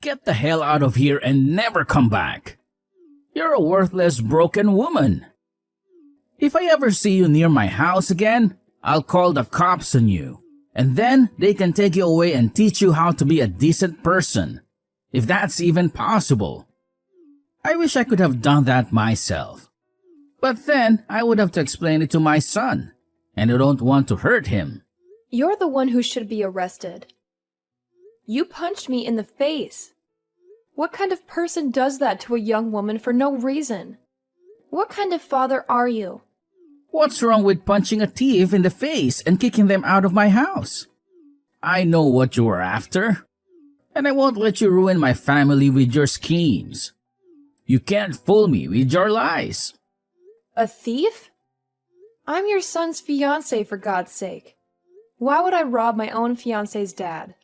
Get the hell out of here and never come back. You're a worthless, broken woman. If I ever see you near my house again, I'll call the cops on you. And then they can take you away and teach you how to be a decent person. If that's even possible. I wish I could have done that myself. But then I would have to explain it to my son. And I don't want to hurt him. You're the one who should be arrested. You punched me in the face. What kind of person does that to a young woman for no reason? What kind of father are you? What's wrong with punching a thief in the face and kicking them out of my house? I know what you are after. And I won't let you ruin my family with your schemes. You can't fool me with your lies. A thief? I'm your son's fiancé, for God's sake. Why would I rob my own fiancé's dad?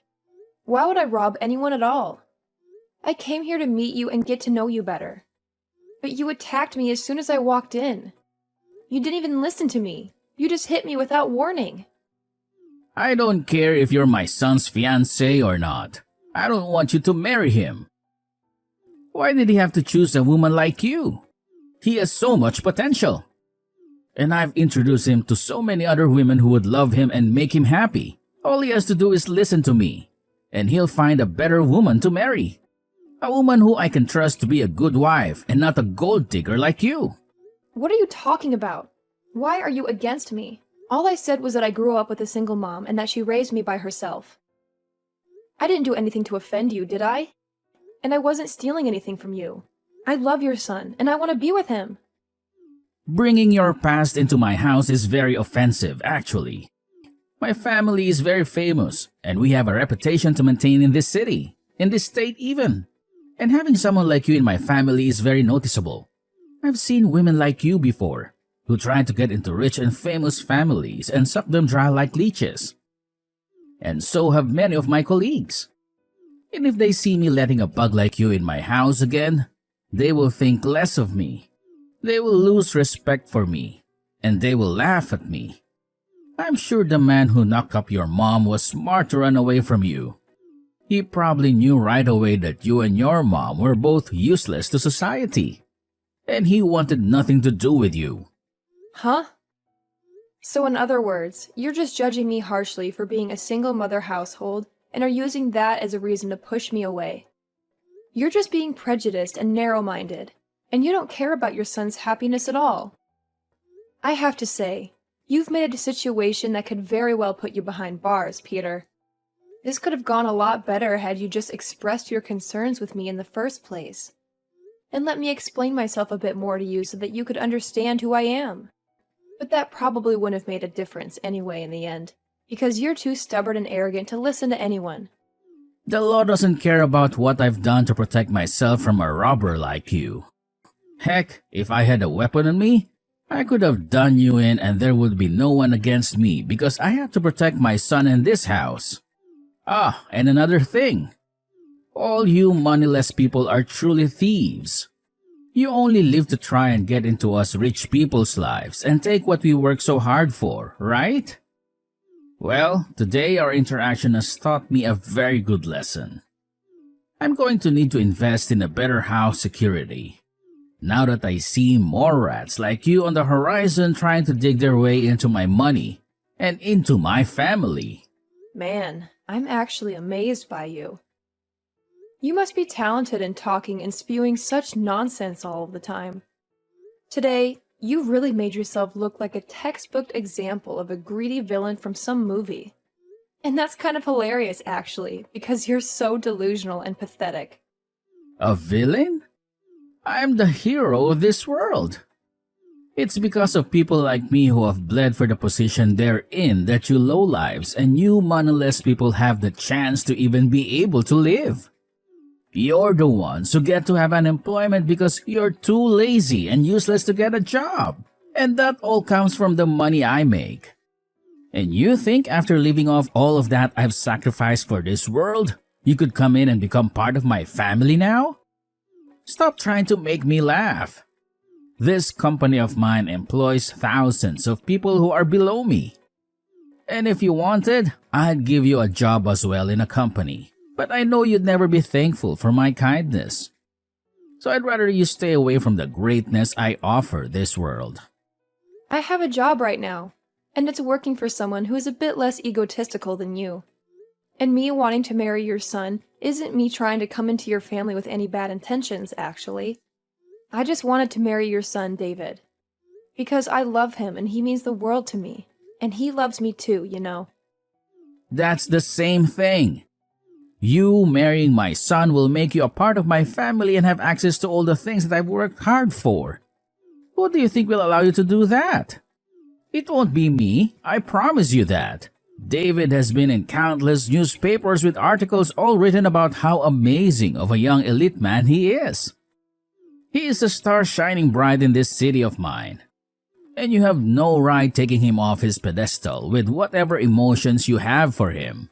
Why would I rob anyone at all? I came here to meet you and get to know you better. But you attacked me as soon as I walked in. You didn't even listen to me. You just hit me without warning. I don't care if you're my son's fiancé or not. I don't want you to marry him. Why did he have to choose a woman like you? He has so much potential. And I've introduced him to so many other women who would love him and make him happy. All he has to do is listen to me. And he'll find a better woman to marry. A woman who I can trust to be a good wife and not a gold digger like you. What are you talking about? Why are you against me? All I said was that I grew up with a single mom and that she raised me by herself. I didn't do anything to offend you, did I? And I wasn't stealing anything from you. I love your son, and I want to be with him. Bringing your past into my house is very offensive, actually. My family is very famous, and we have a reputation to maintain in this city, in this state even. And having someone like you in my family is very noticeable. I've seen women like you before, who try to get into rich and famous families and suck them dry like leeches. And so have many of my colleagues. And if they see me letting a bug like you in my house again, they will think less of me. They will lose respect for me, and they will laugh at me. I'm sure the man who knocked up your mom was smart to run away from you. He probably knew right away that you and your mom were both useless to society. And he wanted nothing to do with you. Huh? So in other words, you're just judging me harshly for being a single mother household and are using that as a reason to push me away. You're just being prejudiced and narrow-minded, and you don't care about your son's happiness at all. I have to say, you've made a situation that could very well put you behind bars, Peter. This could have gone a lot better had you just expressed your concerns with me in the first place. And let me explain myself a bit more to you so that you could understand who I am. But that probably wouldn't have made a difference anyway in the end, because you're too stubborn and arrogant to listen to anyone. The law doesn't care about what I've done to protect myself from a robber like you. Heck, if I had a weapon on me, I could have done you in and there would be no one against me because I have to protect my son in this house. Ah, and another thing. All you moneyless people are truly thieves. You only live to try and get into us rich people's lives and take what we work so hard for, right? Well, today our interaction has taught me a very good lesson. I'm going to need to invest in a better house security. Now that I see more rats like you on the horizon trying to dig their way into my money and into my family. Man, I'm actually amazed by you. You must be talented in talking and spewing such nonsense all of the time. Today, you really made yourself look like a textbook example of a greedy villain from some movie. And that's kind of hilarious, actually, because you're so delusional and pathetic. A villain? I'm the hero of this world. It's because of people like me who have bled for the position they're in that you lowlives and you moneyless people have the chance to even be able to live. You're the ones who get to have unemployment because you're too lazy and useless to get a job. And that all comes from the money I make. And you think after living off all of that I've sacrificed for this world, you could come in and become part of my family now? Stop trying to make me laugh. This company of mine employs thousands of people who are below me. And if you wanted, I'd give you a job as well in a company. But I know you'd never be thankful for my kindness. So I'd rather you stay away from the greatness I offer this world. I have a job right now, and it's working for someone who is a bit less egotistical than you. And me wanting to marry your son isn't me trying to come into your family with any bad intentions, actually. I just wanted to marry your son, David. Because I love him and he means the world to me. And he loves me too, you know. That's the same thing. You marrying my son will make you a part of my family and have access to all the things that I've worked hard for. Who do you think will allow you to do that? It won't be me, I promise you that. David has been in countless newspapers with articles all written about how amazing of a young elite man he is. He is a star shining bright in this city of mine. And you have no right taking him off his pedestal with whatever emotions you have for him.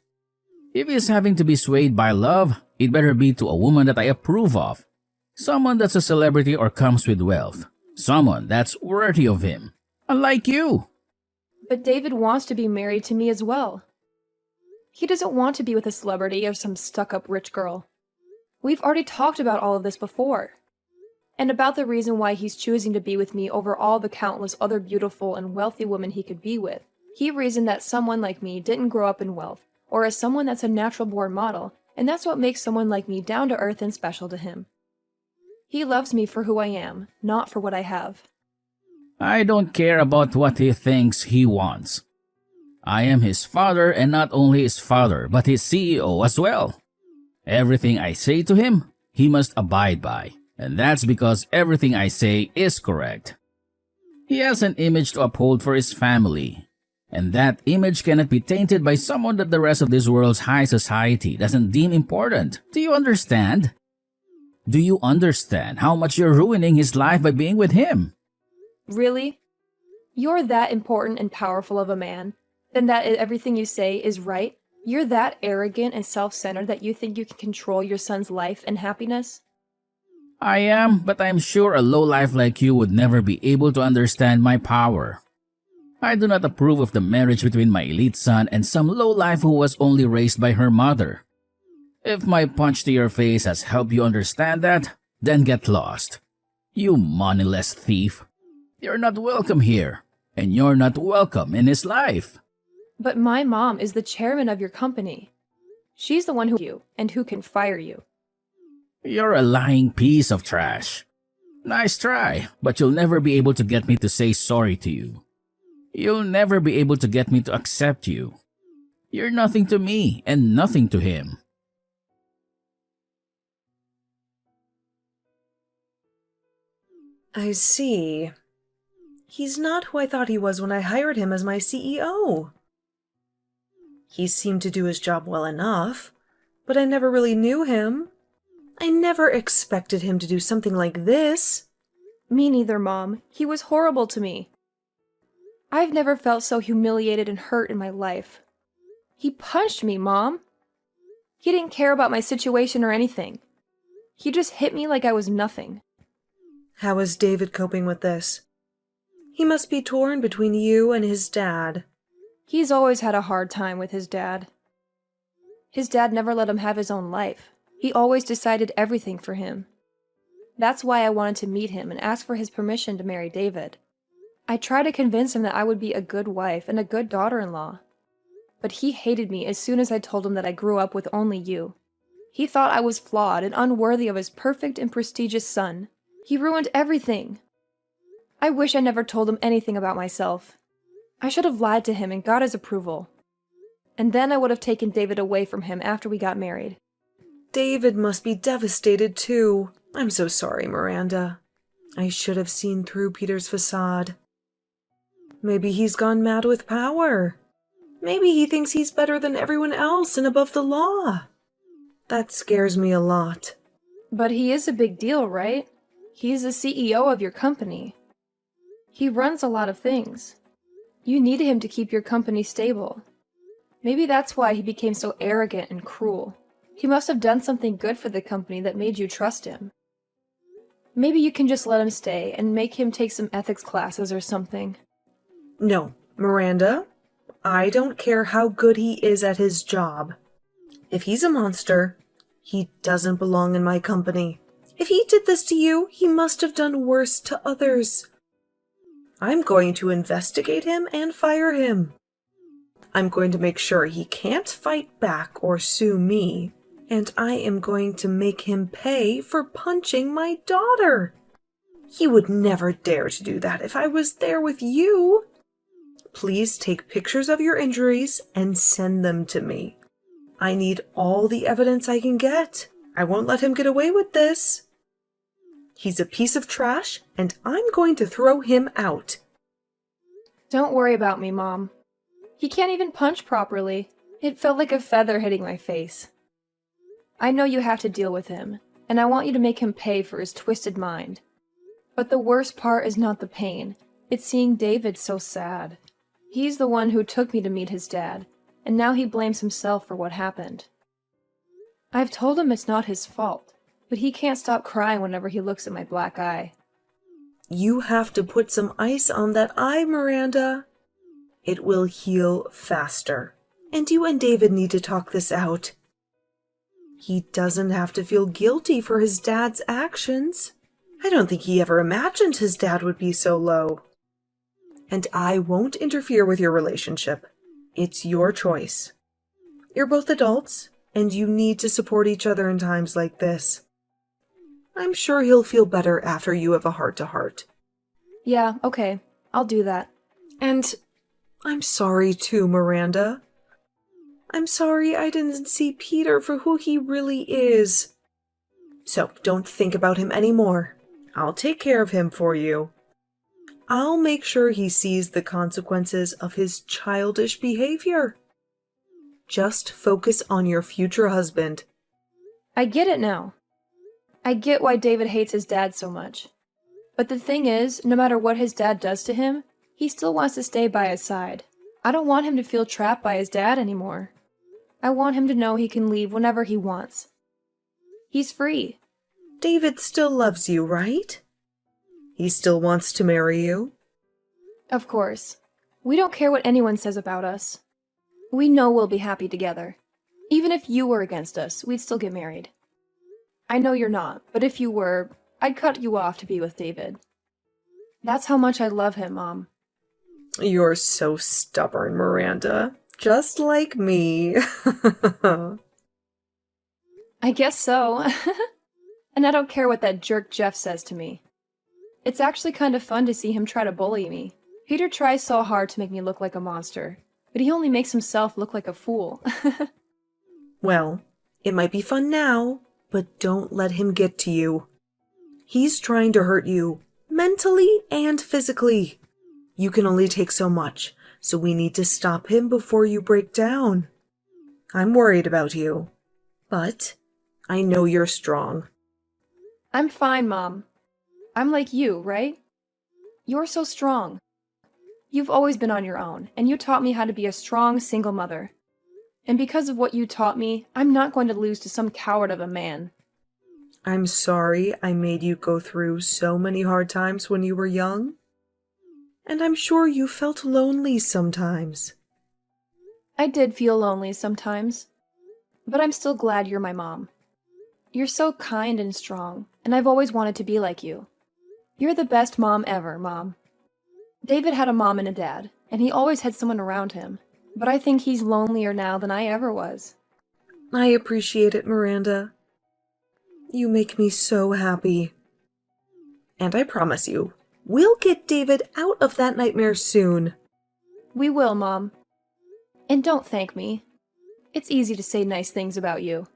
If he's having to be swayed by love, it better be to a woman that I approve of. Someone that's a celebrity or comes with wealth. Someone that's worthy of him. Unlike you. But David wants to be married to me as well. He doesn't want to be with a celebrity or some stuck-up rich girl. We've already talked about all of this before. And about the reason why he's choosing to be with me over all the countless other beautiful and wealthy women he could be with. He reasoned that someone like me didn't grow up in wealth, or as someone that's a natural-born model, and that's what makes someone like me down-to-earth and special to him. He loves me for who I am, not for what I have. I don't care about what he thinks he wants. I am his father, and not only his father, but his CEO as well. Everything I say to him, he must abide by, and that's because everything I say is correct. He has an image to uphold for his family, and that image cannot be tainted by someone that the rest of this world's high society doesn't deem important. Do you understand? Do you understand how much you're ruining his life by being with him? Really? You're that important and powerful of a man? Then that everything you say is right? You're that arrogant and self-centered that you think you can control your son's life and happiness? I am, but I'm sure a lowlife like you would never be able to understand my power. I do not approve of the marriage between my elite son and some lowlife who was only raised by her mother. If my punch to your face has helped you understand that, then get lost. You moneyless thief. You're not welcome here, and you're not welcome in his life. But my mom is the chairman of your company. She's the one who can fire you. You're a lying piece of trash. Nice try, but you'll never be able to get me to say sorry to you. You'll never be able to get me to accept you. You're nothing to me and nothing to him. I see. He's not who I thought he was when I hired him as my CEO. He seemed to do his job well enough, but I never really knew him. I never expected him to do something like this. Me neither, Mom. He was horrible to me. I've never felt so humiliated and hurt in my life. He punched me, Mom. He didn't care about my situation or anything. He just hit me like I was nothing. How is David coping with this? He must be torn between you and his dad. He's always had a hard time with his dad. His dad never let him have his own life. He always decided everything for him. That's why I wanted to meet him and ask for his permission to marry David. I tried to convince him that I would be a good wife and a good daughter-in-law. But he hated me as soon as I told him that I grew up with only you. He thought I was flawed and unworthy of his perfect and prestigious son. He ruined everything. I wish I never told him anything about myself. I should have lied to him and got his approval. And then I would have taken David away from him after we got married. David must be devastated too. I'm so sorry, Miranda. I should have seen through Peter's facade. Maybe he's gone mad with power. Maybe he thinks he's better than everyone else and above the law. That scares me a lot. But he is a big deal, right? He's the CEO of your company. He runs a lot of things. You need him to keep your company stable. Maybe that's why he became so arrogant and cruel. He must have done something good for the company that made you trust him. Maybe you can just let him stay and make him take some ethics classes or something. No, Miranda. I don't care how good he is at his job. If he's a monster, He doesn't belong in my company. If he did this to you, he must have done worse to others. I'm going to investigate him and fire him. I'm going to make sure he can't fight back or sue me, and I am going to make him pay for punching my daughter. He would never dare to do that if I was there with you. Please take pictures of your injuries and send them to me. I need all the evidence I can get. I won't let him get away with this. He's a piece of trash, and I'm going to throw him out. Don't worry about me, Mom. He can't even punch properly. It felt like a feather hitting my face. I know you have to deal with him, and I want you to make him pay for his twisted mind. But the worst part is not the pain. It's seeing David so sad. He's the one who took me to meet his dad, and now he blames himself for what happened. I've told him it's not his fault, but he can't stop crying whenever he looks at my black eye. You have to put some ice on that eye, Miranda. It will heal faster. And you and David need to talk this out. He doesn't have to feel guilty for his dad's actions. I don't think he ever imagined his dad would be so low. And I won't interfere with your relationship. It's your choice. You're both adults, and you need to support each other in times like this. I'm sure he'll feel better after you have a heart-to-heart. Yeah, okay. I'll do that. And I'm sorry too, Miranda. I'm sorry I didn't see Peter for who he really is. So don't think about him anymore. I'll take care of him for you. I'll make sure he sees the consequences of his childish behavior. Just focus on your future husband. I get it now. I get why David hates his dad so much. But the thing is, no matter what his dad does to him, he still wants to stay by his side. I don't want him to feel trapped by his dad anymore. I want him to know he can leave whenever he wants. He's free. David still loves you, right? He still wants to marry you? Of course. We don't care what anyone says about us. We know we'll be happy together. Even if you were against us, we'd still get married. I know you're not, but if you were, I'd cut you off to be with David. That's how much I love him, Mom. You're so stubborn, Miranda. Just like me. I guess so. And I don't care what that jerk Jeff says to me. It's actually kind of fun to see him try to bully me. Peter tries so hard to make me look like a monster, but he only makes himself look like a fool. Well, it might be fun now, but don't let him get to you. He's trying to hurt you, mentally and physically. You can only take so much, so we need to stop him before you break down. I'm worried about you, but I know you're strong. I'm fine, Mom. I'm like you, right? You're so strong. You've always been on your own, and you taught me how to be a strong single mother. And because of what you taught me, I'm not going to lose to some coward of a man. I'm sorry I made you go through so many hard times when you were young. And I'm sure you felt lonely sometimes. I did feel lonely sometimes. But I'm still glad you're my mom. You're so kind and strong, and I've always wanted to be like you. You're the best mom ever, Mom. David had a mom and a dad, and he always had someone around him. But I think he's lonelier now than I ever was. I appreciate it, Miranda. You make me so happy. And I promise you, we'll get David out of that nightmare soon. We will, Mom. And don't thank me. It's easy to say nice things about you.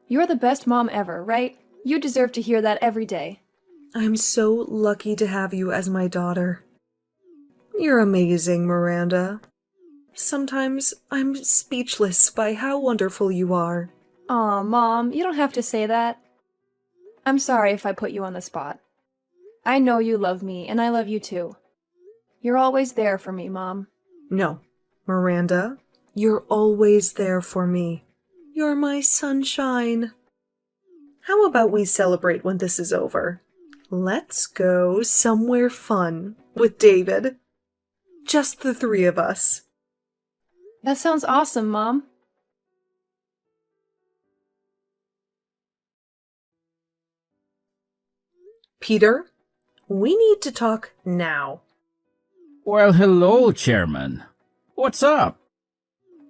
You're the best mom ever, right? You deserve to hear that every day. I'm so lucky to have you as my daughter. You're amazing, Miranda. Sometimes I'm speechless by how wonderful you are. Aw, Mom, you don't have to say that. I'm sorry if I put you on the spot. I know you love me, and I love you too. You're always there for me, Mom. No, Miranda, you're always there for me. You're my sunshine. How about we celebrate when this is over? Let's go somewhere fun with David. Just the three of us. That sounds awesome, Mom. Peter, we need to talk now. Well, hello, Chairman. What's up?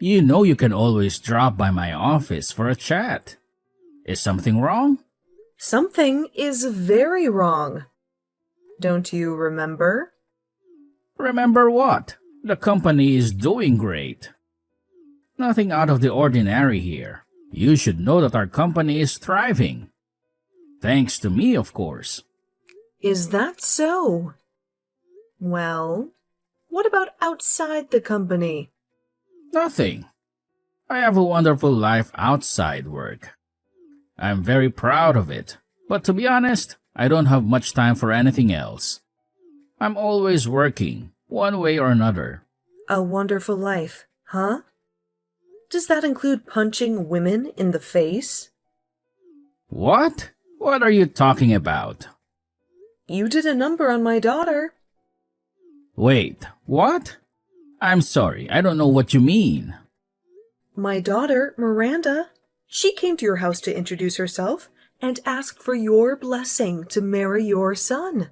You know you can always drop by my office for a chat. Is something wrong? Something is very wrong. Don't you remember? Remember what? The company is doing great. Nothing out of the ordinary here. You should know that our company is thriving. Thanks to me, of course. Is that so? Well, what about outside the company? Nothing. I have a wonderful life outside work. I'm very proud of it, but to be honest, I don't have much time for anything else. I'm always working, one way or another. A wonderful life, huh? Does that include punching women in the face? What? What are you talking about? You did a number on my daughter. Wait, what? I'm sorry, I don't know what you mean. My daughter, Miranda, she came to your house to introduce herself and asked for your blessing to marry your son.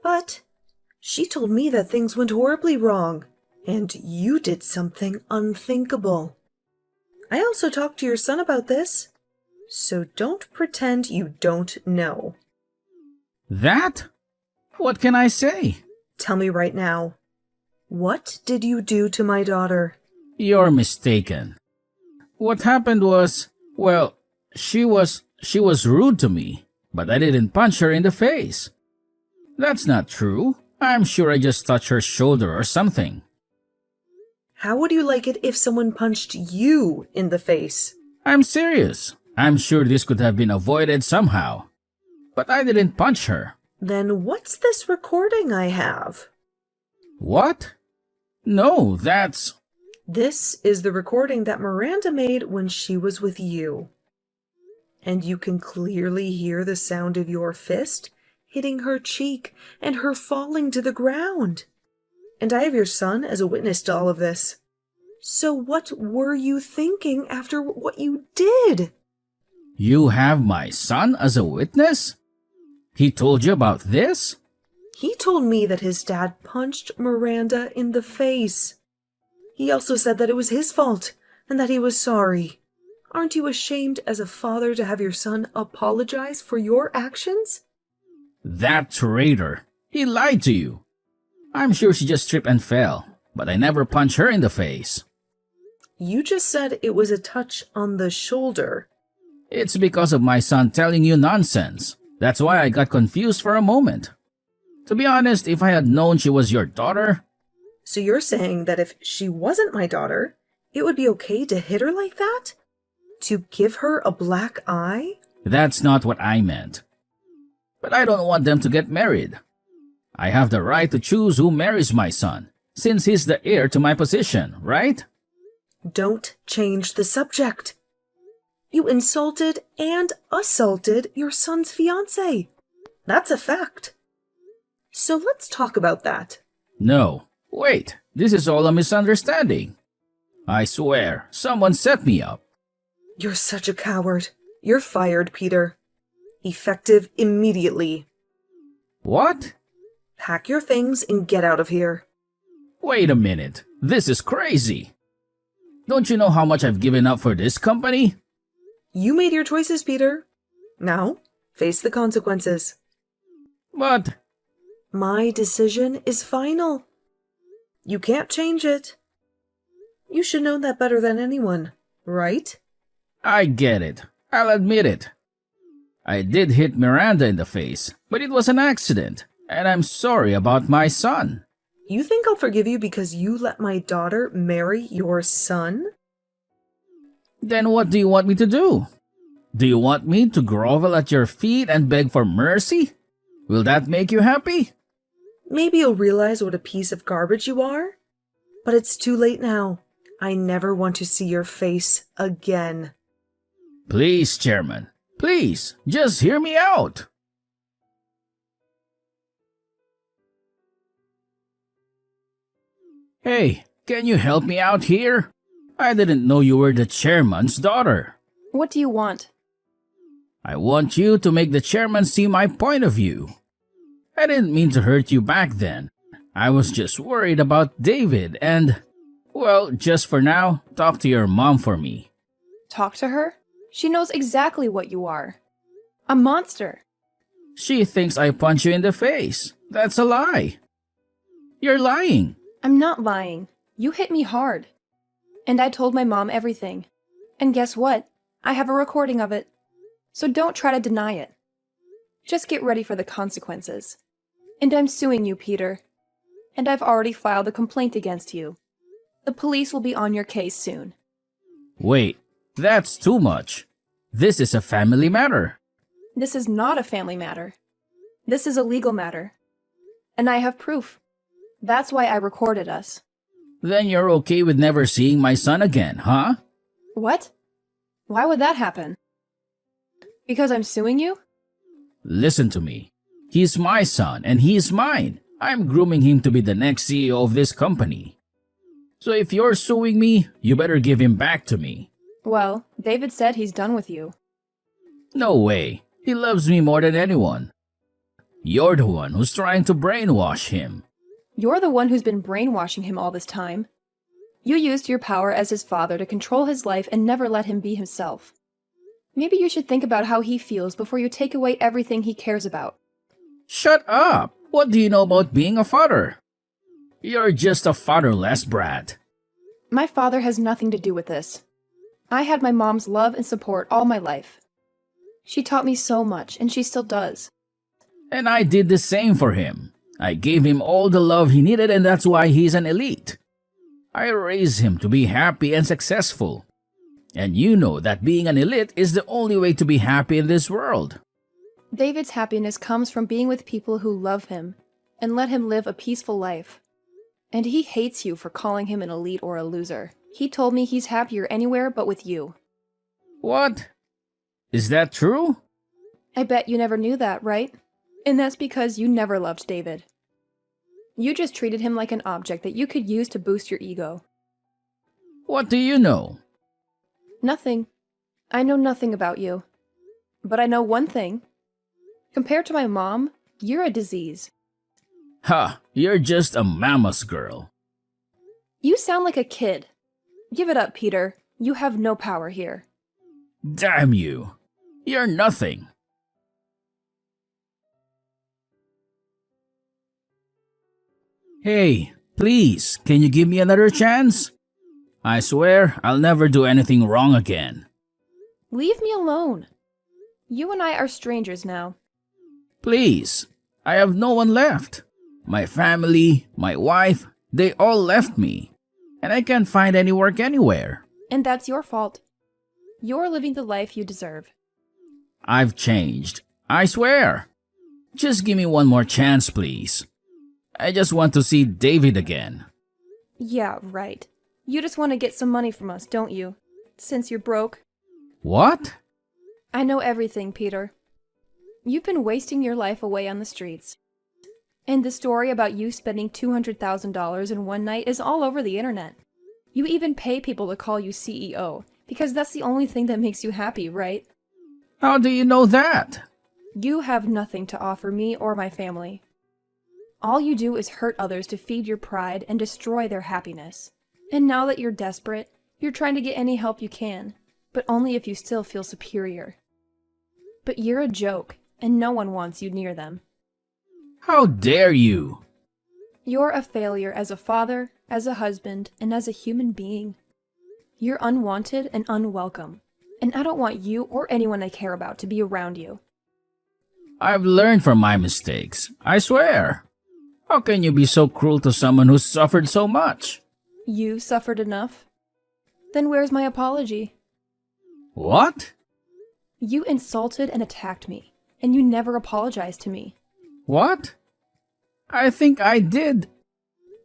But she told me that things went horribly wrong, and you did something unthinkable. I also talked to your son about this, so don't pretend you don't know. That? What can I say? Tell me right now. What did you do to my daughter? You're mistaken. What happened was, well, she was rude to me, but I didn't punch her in the face. That's not true. I'm sure I just touched her shoulder or something. How would you like it if someone punched you in the face? I'm serious. I'm sure this could have been avoided somehow. But I didn't punch her. Then what's this recording I have? What? No, that's... This is the recording that Miranda made when she was with you. And you can clearly hear the sound of your fist hitting her cheek and her falling to the ground. And I have your son as a witness to all of this. So what were you thinking after what you did? You have my son as a witness? He told you about this? He told me that his dad punched Miranda in the face. He also said that it was his fault and that he was sorry. Aren't you ashamed as a father to have your son apologize for your actions? That traitor. He lied to you. I'm sure she just tripped and fell, but I never punched her in the face. You just said it was a touch on the shoulder. It's because of my son telling you nonsense. That's why I got confused for a moment. To be honest, if I had known she was your daughter... So you're saying that if she wasn't my daughter, it would be okay to hit her like that? To give her a black eye? That's not what I meant. But I don't want them to get married. I have the right to choose who marries my son, since he's the heir to my position, right? Don't change the subject. You insulted and assaulted your son's fiancée. That's a fact. So let's talk about that. No. Wait, this is all a misunderstanding. I swear, someone set me up. You're such a coward. You're fired, Peter. Effective immediately. What? Pack your things and get out of here. Wait a minute. This is crazy. Don't you know how much I've given up for this company? You made your choices, Peter. Now, face the consequences. But... My decision is final. You can't change it. You should know that better than anyone, right? I get it. I'll admit it. I did hit Miranda in the face, but it was an accident, and I'm sorry about my son. You think I'll forgive you because you let my daughter marry your son? Then what do you want me to do? Do you want me to grovel at your feet and beg for mercy? Will that make you happy? Maybe you'll realize what a piece of garbage you are. But it's too late now. I never want to see your face again. Please, Chairman. Please, just hear me out. Hey, can you help me out here? I didn't know you were the chairman's daughter. What do you want? I want you to make the chairman see my point of view. I didn't mean to hurt you back then. I was just worried about David and, well, just for now, talk to your mom for me. Talk to her? She knows exactly what you are. A monster. She thinks I punch you in the face. That's a lie. You're lying. I'm not lying. You hit me hard. And I told my mom everything. And guess what? I have a recording of it. So don't try to deny it. Just get ready for the consequences. And I'm suing you, Peter. And I've already filed a complaint against you. The police will be on your case soon. Wait, that's too much. This is a family matter. This is not a family matter. This is a legal matter. And I have proof. That's why I recorded us. Then you're okay with never seeing my son again, huh? What? Why would that happen? Because I'm suing you? Listen to me. He's my son and he's mine. I'm grooming him to be the next CEO of this company. So if you're suing me, you better give him back to me. Well, David said he's done with you. No way. He loves me more than anyone. You're the one who's trying to brainwash him. You're the one who's been brainwashing him all this time. You used your power as his father to control his life and never let him be himself. Maybe you should think about how he feels before you take away everything he cares about. Shut up! What do you know about being a father? You're just a fatherless brat. My father has nothing to do with this. I had my mom's love and support all my life. She taught me so much, and she still does. And I did the same for him. I gave him all the love he needed, and that's why he's an elite. I raised him to be happy and successful. And you know that being an elite is the only way to be happy in this world. David's happiness comes from being with people who love him and let him live a peaceful life. And he hates you for calling him an elite or a loser. He told me he's happier anywhere but with you. What? Is that true? I bet you never knew that, right? And that's because you never loved David. You just treated him like an object that you could use to boost your ego. What do you know? Nothing. I know nothing about you. But I know one thing. Compared to my mom, you're a disease. Ha! You're just a mama's girl. You sound like a kid. Give it up, Peter. You have no power here. Damn you! You're nothing. Hey, please, can you give me another chance? I swear I'll never do anything wrong again. Leave me alone. You and I are strangers now. Please, I have no one left. My family, my wife, they all left me. And I can't find any work anywhere. And that's your fault. You're living the life you deserve. I've changed. I swear. Just give me one more chance, please. I just want to see David again. Yeah, right. You just want to get some money from us, don't you? Since you're broke. What? I know everything, Peter. You've been wasting your life away on the streets. And the story about you spending $200,000 in one night is all over the internet. You even pay people to call you CEO, because that's the only thing that makes you happy, right? How do you know that? You have nothing to offer me or my family. All you do is hurt others to feed your pride and destroy their happiness. And now that you're desperate, you're trying to get any help you can, but only if you still feel superior. But you're a joke, and no one wants you near them. How dare you? You're a failure as a father, as a husband, and as a human being. You're unwanted and unwelcome, and I don't want you or anyone I care about to be around you. I've learned from my mistakes, I swear. How can you be so cruel to someone who's suffered so much? You suffered enough? Then where's my apology? What? You insulted and attacked me, and you never apologized to me. What? I think I did.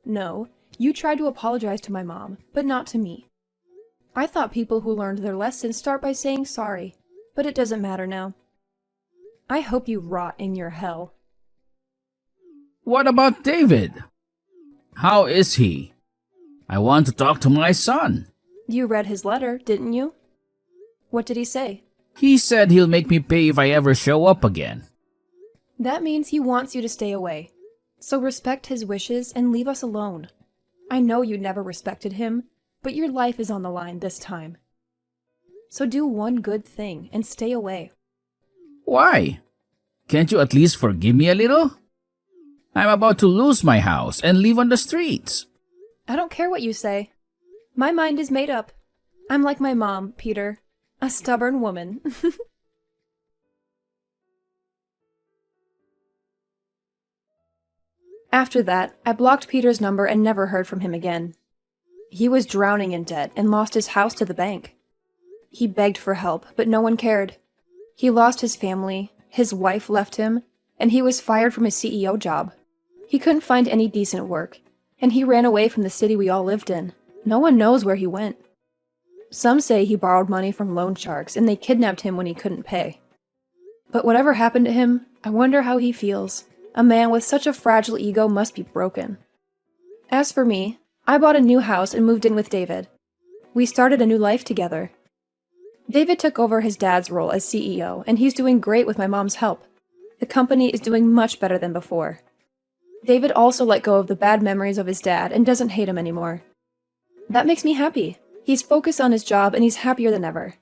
No, you tried to apologize to my mom, but not to me. I thought people who learned their lessons start by saying sorry, but it doesn't matter now. I hope you rot in your hell. What about David? How is he? I want to talk to my son. You read his letter, didn't you? What did he say? He said he'll make me pay if I ever show up again. That means he wants you to stay away. So respect his wishes and leave us alone. I know you never respected him, but your life is on the line this time. So do one good thing and stay away. Why? Can't you at least forgive me a little? I'm about to lose my house and live on the streets. I don't care what you say. My mind is made up. I'm like my mom, Peter. A stubborn woman. After that, I blocked Peter's number and never heard from him again. He was drowning in debt and lost his house to the bank. He begged for help, but no one cared. He lost his family, his wife left him, and he was fired from his CEO job. He couldn't find any decent work, and he ran away from the city we all lived in. No one knows where he went. Some say he borrowed money from loan sharks and they kidnapped him when he couldn't pay. But whatever happened to him, I wonder how he feels. A man with such a fragile ego must be broken. As for me, I bought a new house and moved in with David. We started a new life together. David took over his dad's role as CEO, and he's doing great with my mom's help. The company is doing much better than before. David also let go of the bad memories of his dad and doesn't hate him anymore. That makes me happy. He's focused on his job and he's happier than ever.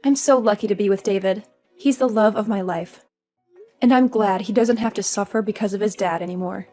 I'm so lucky to be with David. He's the love of my life. And I'm glad he doesn't have to suffer because of his dad anymore.